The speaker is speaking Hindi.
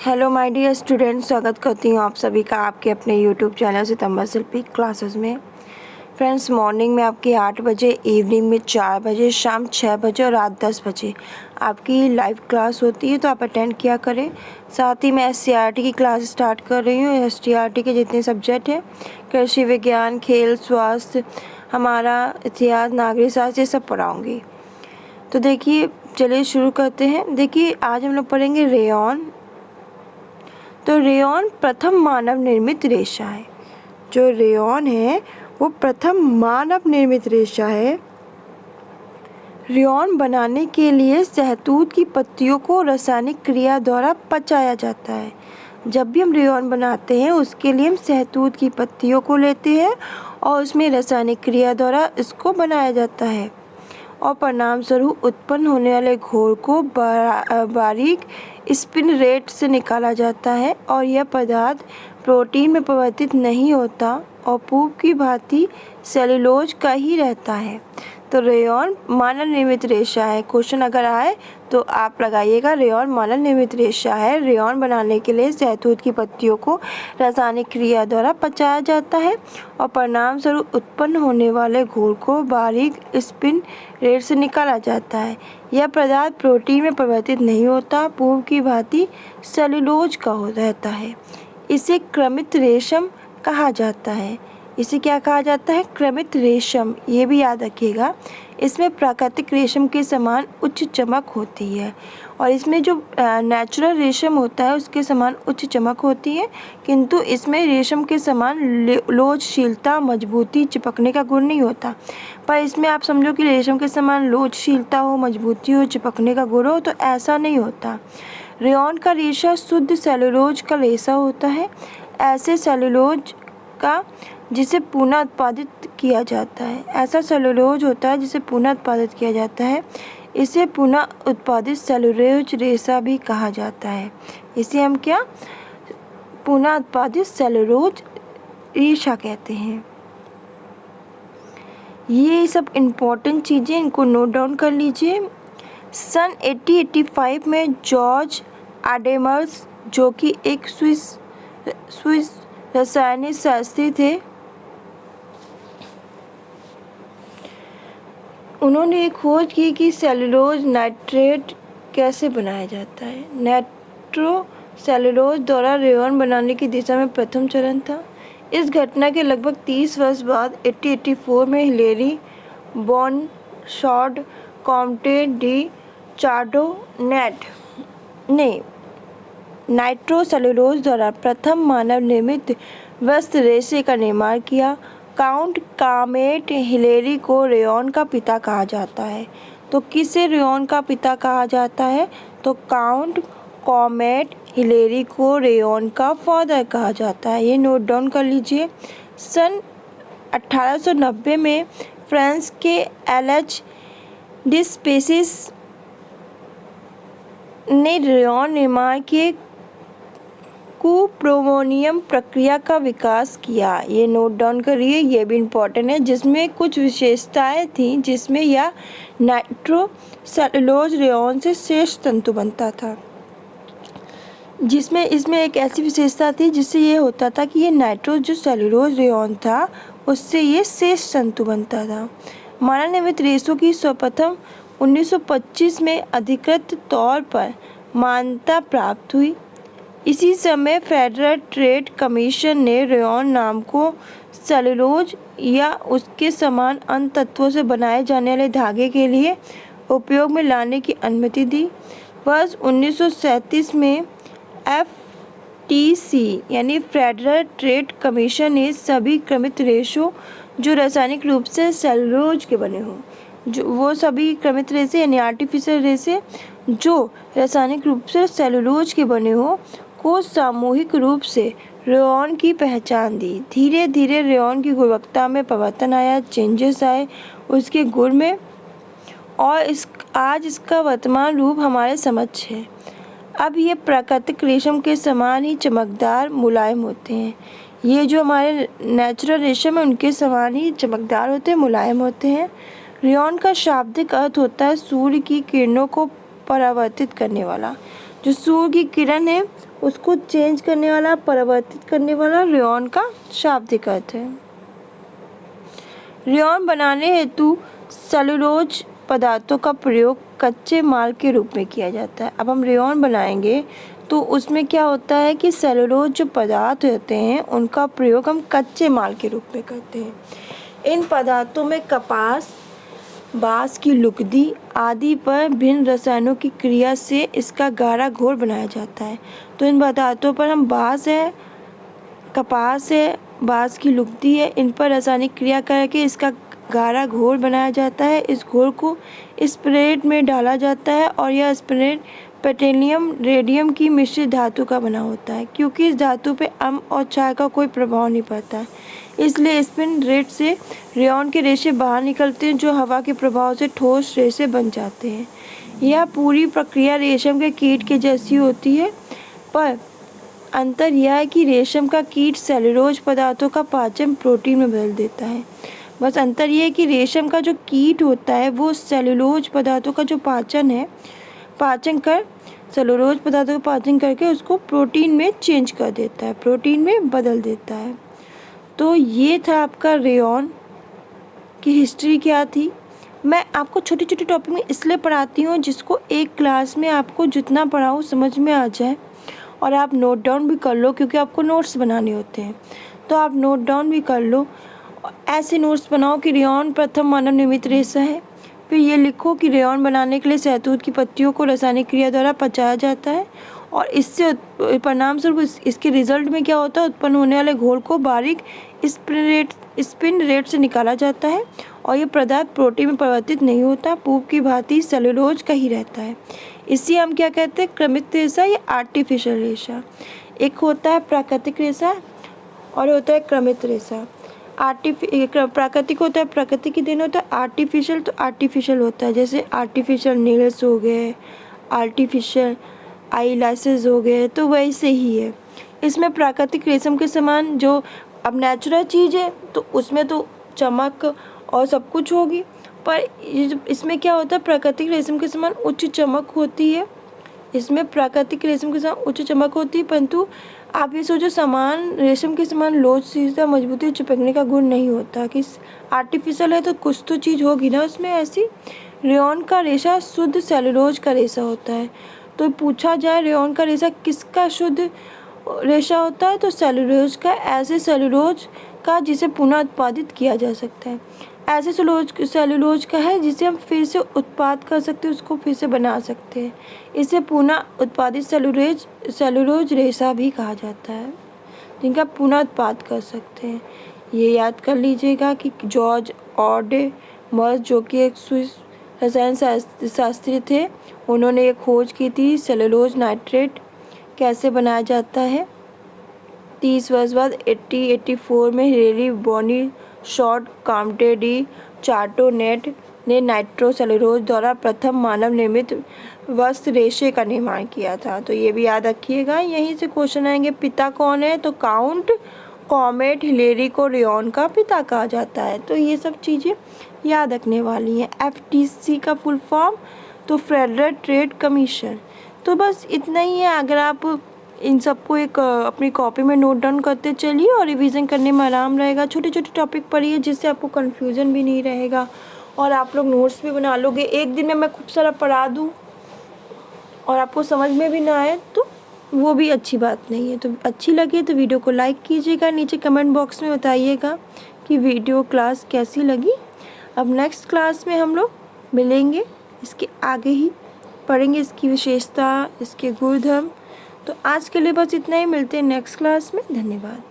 हेलो माय डियर स्टूडेंट्स, स्वागत करती हूँ आप सभी का आपके अपने यूट्यूब चैनल सितंबर शिल्पी क्लासेस में। फ्रेंड्स, मॉर्निंग में आपकी 8 बजे, इवनिंग में 4 बजे, शाम 6 बजे और रात 10 बजे आपकी लाइव क्लास होती है, तो आप अटेंड किया करें। साथ ही मैं SCERT की क्लास स्टार्ट कर रही हूँ। SCERT के जितने सब्जेक्ट हैं, कृषि विज्ञान, खेल, स्वास्थ्य, हमारा इतिहास, नागरिक शास्त्र, ये सब पढ़ाऊँगी। तो देखिए, चलिए शुरू करते हैं। देखिए, आज हम लोग पढ़ेंगे रेयॉन। तो रेयॉन प्रथम मानव निर्मित रेशा है। जो रेयॉन है वो प्रथम मानव निर्मित रेशा है। रेयॉन बनाने के लिए शहतूत की पत्तियों को रासायनिक क्रिया द्वारा पचाया जाता है। जब भी हम रेयॉन बनाते हैं उसके लिए हम शहतूत की पत्तियों को लेते हैं और उसमें रासायनिक क्रिया द्वारा इसको बनाया जाता है और परिणाम स्वरूप उत्पन्न होने वाले घोल को बारीक स्पिन रेट से निकाला जाता है और यह पदार्थ प्रोटीन में परिवर्तित नहीं होता और पूप की भांति सेलुलोज का ही रहता है। तो रेयॉन मानव निर्मित रेशा है। क्वेश्चन अगर आए तो आप लगाइएगा, रेयॉन मानव निर्मित रेशा है। रेयॉन बनाने के लिए शहतूत की पत्तियों को रासायनिक क्रिया द्वारा पचाया जाता है और परिणाम स्वरूप उत्पन्न होने वाले घोल को बारीक स्पिन रेट से निकाला जाता है। यह पदार्थ प्रोटीन में परिवर्तित नहीं होता, पूप की भांति सेलुलोज का रहता है। इसे क्रमित रेशम कहा जाता है। इसे क्या कहा जाता है? क्रमित रेशम। ये भी याद रखिएगा। इसमें प्राकृतिक रेशम के समान उच्च चमक होती है और इसमें जो नेचुरल रेशम होता है उसके समान उच्च चमक होती है, किंतु इसमें रेशम के समान लोचशीलता, मजबूती, चिपकने का गुण नहीं होता। पर इसमें आप समझो कि रेशम के समान लोचशीलता हो, मजबूती हो, चिपकने का गुण हो, तो ऐसा नहीं होता। रेयॉन का रेशा शुद्ध सेलुलोज का रेशा होता है। ऐसे सेलुलोज का जिसे पुनः उत्पादित किया जाता है। ऐसा सेलुलोज होता है जिसे पुनः उत्पादित किया जाता है। इसे पुनः उत्पादित सेलुलोज रेशा भी कहा जाता है। इसे हम क्या? पुनः उत्पादित सेलुलोज रेशा कहते हैं। ये सब इम्पोर्टेंट चीज़ें, इनको नोट डाउन कर लीजिए। सन 1885 में जॉर्ज आडेमर्स, जो कि एक स्विस रासायनिक शास्त्री थे, उन्होंने एक खोज की कि सेलुलोज नाइट्रेट कैसे बनाया जाता है। नाइट्रो सेलुलोज द्वारा रेयॉन बनाने की दिशा में प्रथम चरण था। इस घटना के लगभग 30 वर्ष बाद 1884 में हिलेरी बॉनशॉर्ड कॉम्टे डी चार्डोनेट ने नाइट्रो सेलुलोज द्वारा प्रथम मानव निर्मित वस्त्र रेशे का निर्माण किया। काउंट कॉमेट हिलेरी को रेयॉन का पिता कहा जाता है। तो किसे रेयॉन का पिता कहा जाता है? तो काउंट कॉमेट हिलेरी को रेयॉन का फादर कहा जाता है। ये नोट डाउन कर लीजिए। सन 1890 में फ्रांस के LH डिस्पेसिस ने रेयॉन निर्माण के कुप्रोमोनियम प्रक्रिया का विकास किया। ये नोट डाउन करिए, ये भी इम्पोर्टेंट है, जिसमें कुछ विशेषताएं थीं, जिसमें यह नाइट्रो सेलुलोज रेयॉन से श्रेष्ठ तंतु बनता था। इसमें एक ऐसी विशेषता थी जिससे ये होता था कि ये नाइट्रो जो सेलुलोज रेयॉन था उससे ये श्रेष्ठ तंतु बनता था। मानव निर्मित रेशों की सर्वप्रथम 1925 में अधिकृत तौर पर मान्यता प्राप्त हुई। इसी समय फेडरल ट्रेड कमीशन ने रेयॉन नाम को सेलुलोज या उसके समान अन्य तत्वों से बनाए जाने वाले धागे के लिए उपयोग में लाने की अनुमति दी। वर्ष 1937 में FTC यानी फेडरल ट्रेड कमीशन ने सभी क्रमित रेशों जो रासायनिक रूप से सेलुलोज के बने हों, जो वो सभी क्रमित रेशे यानी आर्टिफिशियल रेशे जो रासायनिक रूप से सेलुलोज के बने हों को सामूहिक रूप से रेयॉन की पहचान दी। धीरे धीरे रेयॉन की गुणवत्ता में परिवर्तन आया, चेंजेस आए उसके गुण में, और आज इसका वर्तमान रूप हमारे समक्ष है। अब ये प्राकृतिक रेशम के समान ही चमकदार, मुलायम होते हैं। ये जो हमारे नेचुरल रेशम है उनके समान ही चमकदार होते हैं, मुलायम होते हैं। रेयॉन का शाब्दिक अर्थ होता है सूर्य की किरणों को परावर्तित करने वाला। जो सूर्य की किरण है उसको चेंज करने वाला, परिवर्तित करने वाला रेयॉन का शाब्दिक अर्थ है। रेयॉन बनाने हेतु सेलुलोज पदार्थों का प्रयोग कच्चे माल के रूप में किया जाता है। अब हम रेयॉन बनाएंगे तो उसमें क्या होता है कि सेलुलोज जो पदार्थ होते हैं उनका प्रयोग हम कच्चे माल के रूप में करते हैं। इन पदार्थों में कपास, बाँस की लुगदी आदि पर भिन्न रसायनों की क्रिया से इसका गाढ़ा घोल बनाया जाता है। तो इन पदार्थों पर हम बाँस है, कपास है, बाँस की लुगदी है, इन पर रासायनिक क्रिया करके इसका गाढ़ा घोल बनाया जाता है। इस घोल को स्पिरिट में डाला जाता है और यह स्पिरिट पेट्रोलियम रेडियम की मिश्रित धातु का बना होता है। क्योंकि इस धातु पे अम्ल और क्षार का कोई प्रभाव नहीं पड़ता है, इसलिए स्पिन रेट से रेयॉन के रेशे बाहर निकलते हैं, जो हवा के प्रभाव से ठोस रेशे बन जाते हैं। यह पूरी प्रक्रिया रेशम के कीट के जैसी होती है, पर अंतर यह है कि रेशम का कीट सेलुलोज पदार्थों का पाचन प्रोटीन में बदल देता है। बस अंतर यह है कि रेशम का जो कीट होता है वो सेलुलोज पदार्थों का जो सेलुलोज पदार्थों का पाचन करके उसको प्रोटीन में चेंज कर देता है, प्रोटीन में बदल देता है। तो ये था आपका रेयॉन की हिस्ट्री क्या थी। मैं आपको छोटे छोटे टॉपिक में इसलिए पढ़ाती हूँ जिसको एक क्लास में आपको जितना पढ़ाऊँ समझ में आ जाए, और आप नोट डाउन भी कर लो, क्योंकि आपको नोट्स बनाने होते हैं तो आप नोट डाउन भी कर लो। ऐसे नोट्स बनाओ कि रेयॉन प्रथम मानव निर्मित रेशा है। फिर ये लिखो कि रेयॉन बनाने के लिए शहतूत की पत्तियों को रासायनिक क्रिया द्वारा पचाया जाता है, और इससे परिणाम स्वरूप इसके रिजल्ट में क्या होता है, उत्पन्न होने वाले घोल को बारीक स्पिन रेट से निकाला जाता है, और ये पदार्थ प्रोटीन में परिवर्तित नहीं होता, पूर्व की भांति सेलुलोज का ही रहता है। इसी हम क्या कहते हैं, क्रमित रेशा या आर्टिफिशियल रेशा। एक होता है प्राकृतिक रेशा और होता है क्रमित रेशा। प्राकृतिक होता है प्रकृति की देन होता है, आर्टिफिशियल तो आर्टिफिशियल होता है, जैसे आर्टिफिशियल नेल्स हो गए, आर्टिफिशियल आई लैसेस हो गए, तो वैसे ही है। इसमें प्राकृतिक रेशम के समान जो अब नेचुरल चीज़ है तो उसमें तो चमक और सब कुछ होगी, पर इसमें क्या होता है, प्राकृतिक रेशम के समान उच्च चमक होती है। इसमें प्राकृतिक रेशम के समान उच्च चमक होती है, परंतु आप ये सोचो समान रेशम के समान लोच, सीधा, मजबूती, चिपकने का गुण नहीं होता। कि आर्टिफिशियल है तो कुछ तो चीज़ होगी ना उसमें ऐसी। रेयॉन का रेशा शुद्ध सेलुलोज का रेशा होता है। तो पूछा जाए रेयॉन का रेशा किसका शुद्ध रेशा होता है, तो सेलुलोज का। ऐसे सेलुलोज का जिसे पुनः उत्पादित किया जा सकता है, ऐसे सेलुलोज का है जिसे हम फिर से उत्पाद कर सकते हैं, उसको फिर से बना सकते हैं। इसे पुनः उत्पादित सेलुलोज रेशा भी कहा जाता है, जिनका पुनः उत्पाद कर सकते हैं। ये याद कर लीजिएगा कि जॉर्ज ऑडे मर्स, जो कि एक स्विस रसायन शास्त्री थे, उन्होंने एक खोज की थी सेलुलोज नाइट्रेट कैसे बनाया जाता है। 30 वर्ष बाद 1884 में हेनरी बॉनी शॉर्ट काम्टे डी चार्टोनेट ने नाइट्रोसेलुलोज द्वारा प्रथम मानव निर्मित वस्त्र रेशे का निर्माण किया था। तो ये भी याद रखिएगा। यहीं से क्वेश्चन आएंगे, पिता कौन है, तो काउंट कॉमेट हिलेरी को रेयॉन का पिता कहा जाता है। तो ये सब चीज़ें याद रखने वाली हैं। FTC का फुल फॉर्म तो फेडरल ट्रेड कमीशन। तो बस इतना ही है। अगर आप इन सबको एक अपनी कॉपी में नोट डाउन करते चलिए और रिवीजन करने में आराम रहेगा। छोटे छोटे टॉपिक पढ़िए जिससे आपको कन्फ्यूज़न भी नहीं रहेगा और आप लोग नोट्स भी बना लोगे। एक दिन में मैं खूब सारा पढ़ा दूँ और आपको समझ में भी ना आए तो वो भी अच्छी बात नहीं है। तो अच्छी लगे तो वीडियो को लाइक कीजिएगा, नीचे कमेंट बॉक्स में बताइएगा कि वीडियो क्लास कैसी लगी। अब नेक्स्ट क्लास में हम लोग मिलेंगे, इसके आगे ही पढ़ेंगे इसकी विशेषता, इसके गुणधर्म। तो आज के लिए बस इतना ही, मिलते हैं नेक्स्ट क्लास में। धन्यवाद।